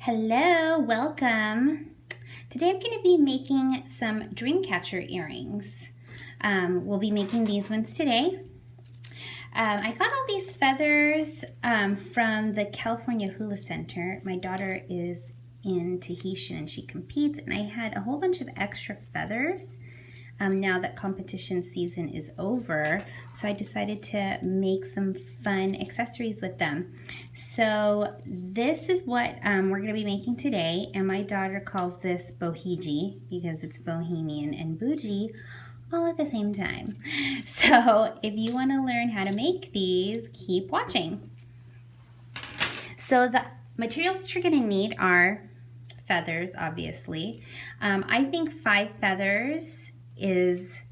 Hello, welcome. Today I'm going to be making some Dreamcatcher earrings. We'll be making these ones today. I got all these feathers from the California Hula Center. My daughter is in Tahitian and she competes, and I had a whole bunch of extra feathers now that competition season is over. So I decided to make some fun accessories with them. So this is what we're going to be making today, and my daughter calls this bohiji because it's bohemian and bougie all at the same time. So if you want to learn how to make these, keep watching. So the materials that you're going to need are feathers, obviously. I think 5 feathers is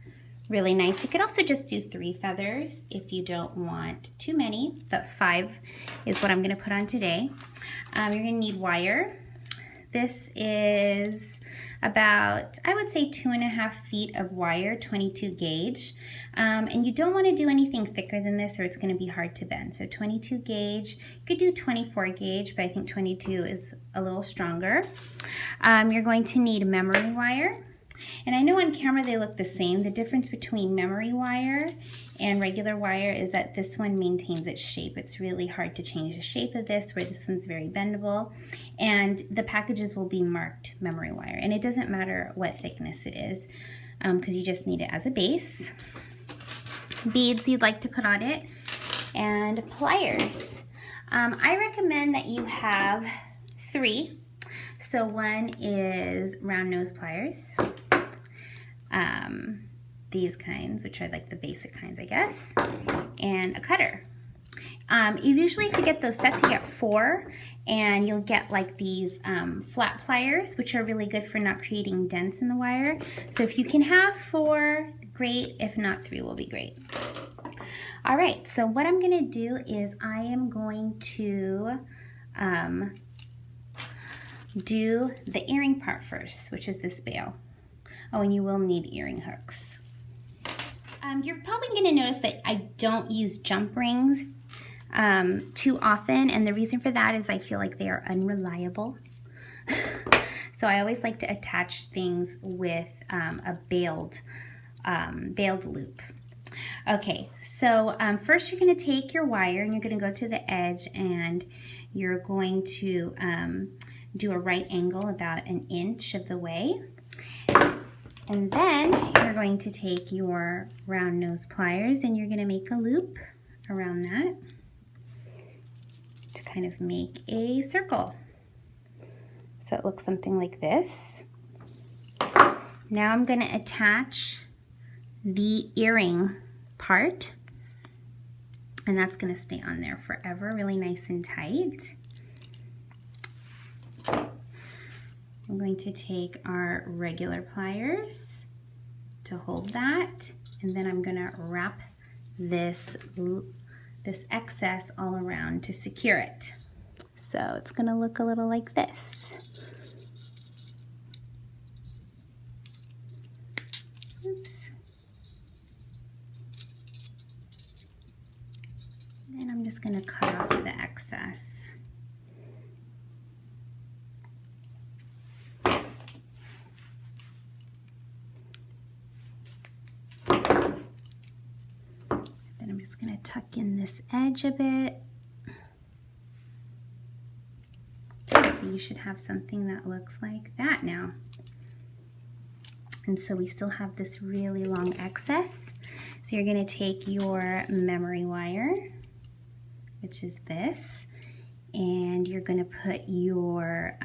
really nice. You could also just do 3 feathers if you don't want too many, but 5 is what I'm going to put on today. You're going to need wire. This is about, I would say, 2.5 feet of wire, 22 gauge. And you don't want to do anything thicker than this or it's going to be hard to bend. So 22 gauge, you could do 24 gauge, but I think 22 is a little stronger. You're going to need memory wire. And I know on camera they look the same. The difference between memory wire and regular wire is that this one maintains its shape. It's really hard to change the shape of this, where this one's very bendable. And the packages will be marked memory wire. And it doesn't matter what thickness it is, because you just need it as a base. Beads you'd like to put on it, and pliers. I recommend that you have 3. So one is round nose pliers. These kinds, which are like the basic kinds, I guess, and a cutter. Usually if you get those sets, you get 4, and you'll get like these flat pliers, which are really good for not creating dents in the wire. So if you can have 4, great. If not, 3 will be great. All right, so what I'm gonna do is I am going to do the earring part first, which is this bail. Oh, and you will need earring hooks. You're probably going to notice that I don't use jump rings too often, and the reason for that is I feel like they are unreliable. So I always like to attach things with a bailed loop. Okay, so first you're going to take your wire and you're going to go to the edge, and you're going to do a right angle about 1 inch of the way. And then you're going to take your round nose pliers and you're going to make a loop around that to kind of make a circle. So it looks something like this. Now I'm going to attach the earring part, and that's going to stay on there forever, really nice and tight. I'm going to take our regular pliers to hold that, and then I'm going to wrap this excess all around to secure it. So it's going to look a little like this. Oops. Then I'm just going to cut off the excess. I'm just going to tuck in this edge a bit. So you should have something that looks like that now. And so we still have this really long excess. So you're going to take your memory wire, which is this, and you're going to put your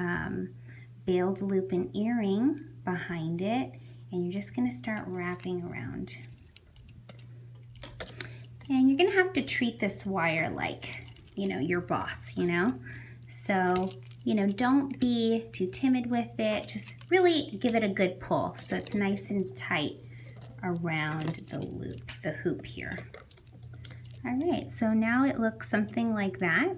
bailed loop and earring behind it, and you're just going to start wrapping around. And you're going to have to treat this wire like, your boss, So, don't be too timid with it. Just really give it a good pull so it's nice and tight around the loop, the hoop here. All right, so now it looks something like that.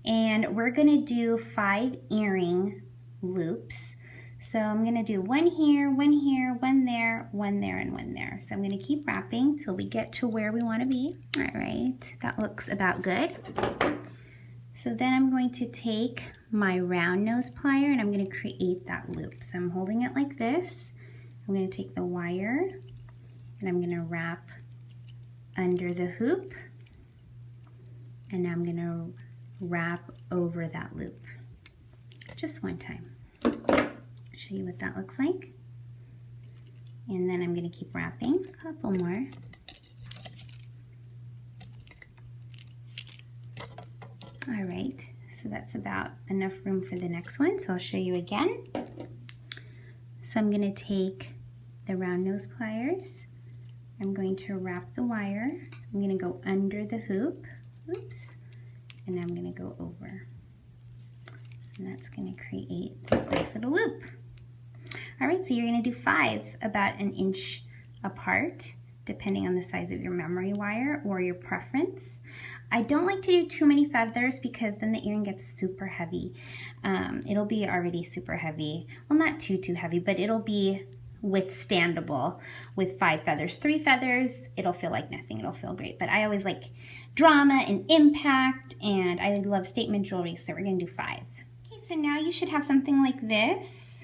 And we're going to do 5 earring loops. So I'm going to do 1 here, 1 here, 1 there, 1 there, and 1 there. So I'm going to keep wrapping till we get to where we want to be. All right, that looks about good. So So then I'm going to take my round nose plier and I'm going to create that loop. So I'm holding it like this. I'm going to take the wire and I'm going to wrap under the hoop, and I'm going to wrap over that loop just one time. Show you what that looks like. And then I'm going to keep wrapping a couple more. All right, so that's about enough room for the next one, so I'll show you again. So I'm going to take the round nose pliers, I'm going to wrap the wire, I'm going to go under the hoop, oops, and I'm going to go over. And that's going to create this nice little loop. All right, so you're going to do 5 about an inch apart, depending on the size of your memory wire or your preference. I don't like to do too many feathers because then the earring gets super heavy. It'll be already super heavy. Well, not too heavy, but it'll be withstandable with 5 feathers. 3 feathers, it'll feel like nothing. It'll feel great. But I always like drama and impact, and I love statement jewelry, so we're going to do 5. Okay, so now you should have something like this.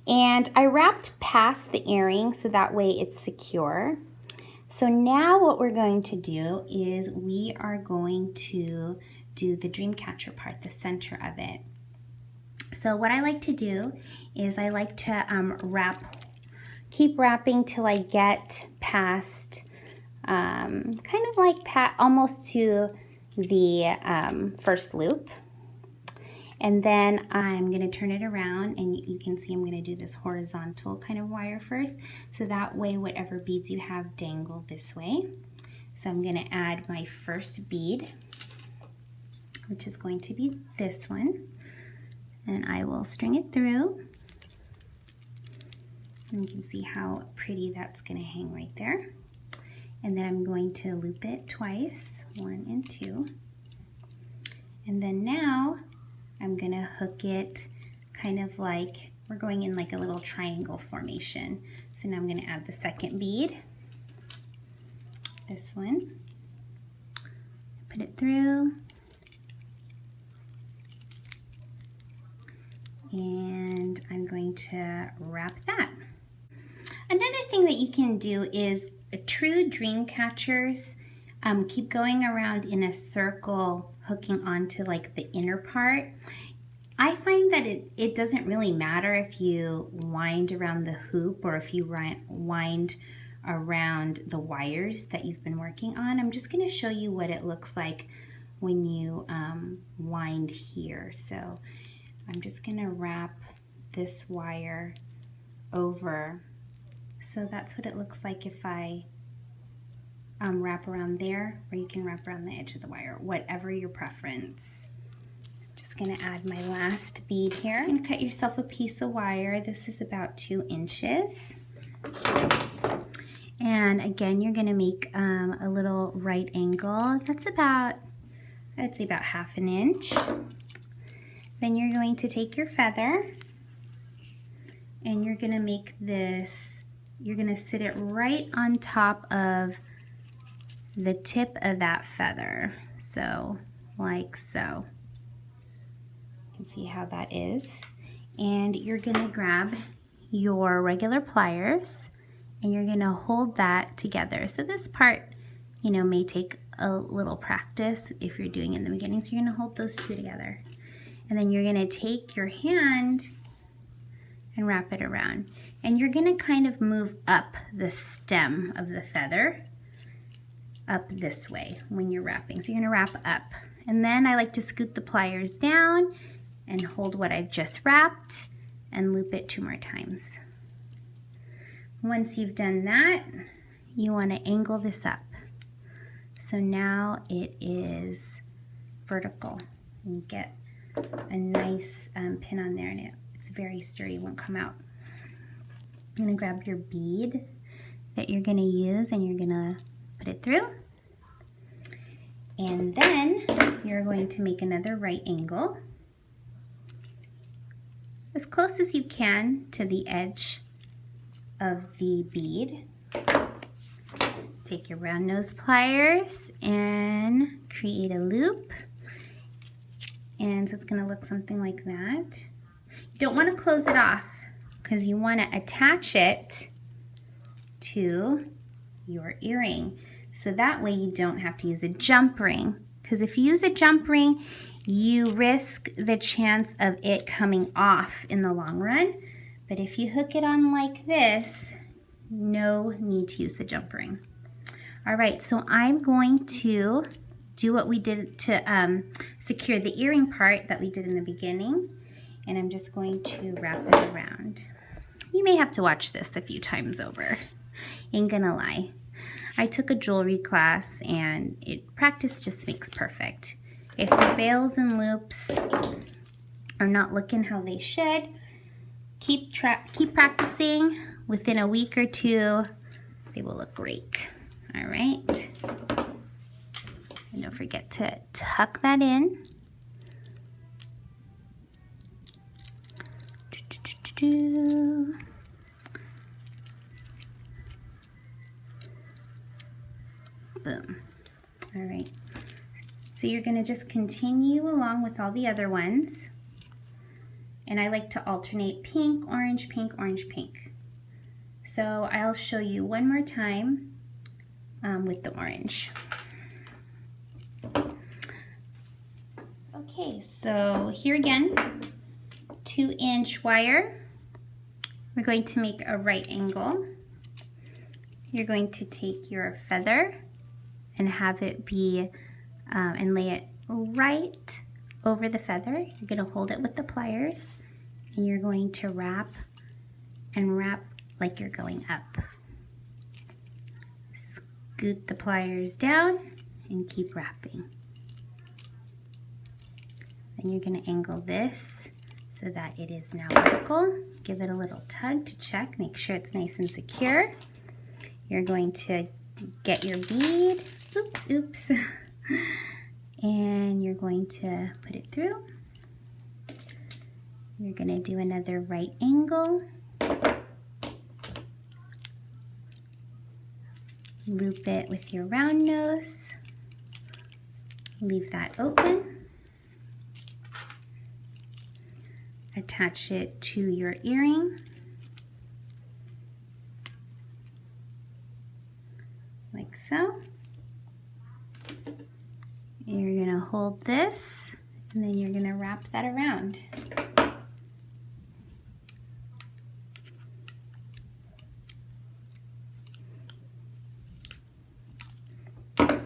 And I wrapped past the earring so that way it's secure. So now what we're going to do is we are going to do the Dreamcatcher part, the center of it. So what I like to do is I like to keep wrapping till I get past, kind of like almost to the first loop. And then I'm going to turn it around, and you can see I'm going to do this horizontal kind of wire first, so that way whatever beads you have dangle this way. So I'm going to add my first bead, which is going to be this one, and I will string it through. And you can see how pretty that's going to hang right there. And then I'm going to loop it twice, 1 and 2. And then now I'm gonna hook it kind of like, we're going in like a little triangle formation. So now I'm gonna add the second bead, this one, put it through, and I'm going to wrap that. Another thing that you can do is true dream catchers keep going around in a circle, hooking onto like the inner part. I find that it doesn't really matter if you wind around the hoop or if you wind around the wires that you've been working on. I'm just going to show you what it looks like when you wind here. So I'm just going to wrap this wire over. So that's what it looks like if I wrap around there, or you can wrap around the edge of the wire, whatever your preference. Just going to add my last bead here and cut yourself a piece of wire. This is about 2 inches. And again, you're going to make a little right angle. That's about, I'd say about 1/2 inch. Then you're going to take your feather and you're going to make this, you're going to sit it right on top of the tip of that feather, so like so. You can see how that is. And you're gonna grab your regular pliers and you're gonna hold that together. So this part, you know, may take a little practice if you're doing it in the beginning. So you're gonna hold those 2 together. And then you're gonna take your hand and wrap it around. And you're gonna kind of move up the stem of the feather, up this way when you're wrapping. So you're gonna wrap up. And then I like to scoot the pliers down and hold what I've just wrapped and loop it 2 more times. Once you've done that, you wanna angle this up. So now it is vertical. You get a nice pin on there, and it's very sturdy, won't come out. You're gonna grab your bead that you're gonna use and you're gonna put it through, and then you're going to make another right angle as close as you can to the edge of the bead. Take your round nose pliers and create a loop, And so it's going to look something like that. You don't want to close it off because you want to attach it to your earring. So that way you don't have to use a jump ring. Because if you use a jump ring, you risk the chance of it coming off in the long run. But if you hook it on like this, no need to use the jump ring. All right, so I'm going to do what we did to secure the earring part that we did in the beginning. And I'm just going to wrap it around. You may have to watch this a few times over. Ain't gonna lie. I took a jewelry class and practice just makes perfect. If your bails and loops are not looking how they should, keep practicing. Within a week or two, they will look great. All right. And don't forget to tuck that in. Boom. All right. So you're going to just continue along with all the other ones. And I like to alternate pink, orange, pink, orange, pink. So I'll show you one more time with the orange. Okay, so here again, 2-inch wire. We're going to make a right angle. You're going to take your feather and have it be, and lay it right over the feather. You're going to hold it with the pliers, and you're going to wrap and wrap like you're going up. Scoot the pliers down and keep wrapping. Then you're going to angle this so that it is now vertical. Give it a little tug to check, make sure it's nice and secure. You're going to get your bead, oops, and you're going to put it through. You're going to do another right angle. Loop it with your round nose. Leave that open. Attach it to your earring. Like so. You're going to hold this, and then you're going to wrap that around.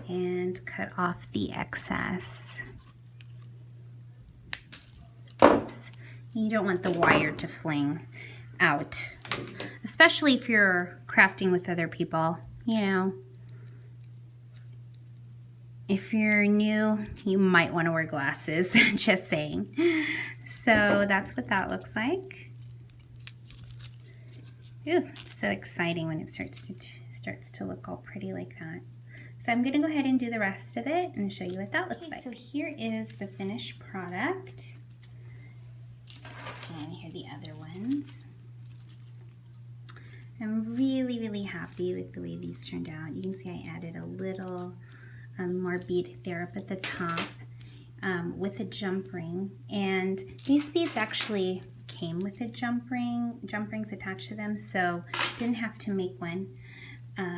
And cut off the excess. Oops. You don't want the wire to fling out, especially if you're crafting with other people, you know. If you're new, you might want to wear glasses, just saying. So that's what that looks like. Ooh, it's so exciting when it starts to look all pretty like that. So I'm going to go ahead and do the rest of it and show you what that looks like. So here is the finished product. And here are the other ones. I'm really, really happy with the way these turned out. You can see I added a little more bead there up at the top with a jump ring. And these beads actually came with a jump rings attached to them, so didn't have to make one.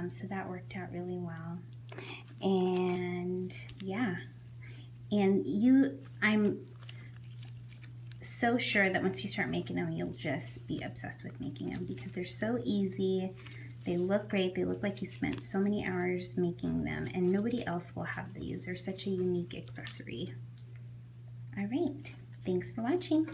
So that worked out really well. And yeah, and I'm so sure that once you start making them, you'll just be obsessed with making them because they're so easy. They look great. They look like you spent so many hours making them, and nobody else will have these. They're such a unique accessory. All right, thanks for watching.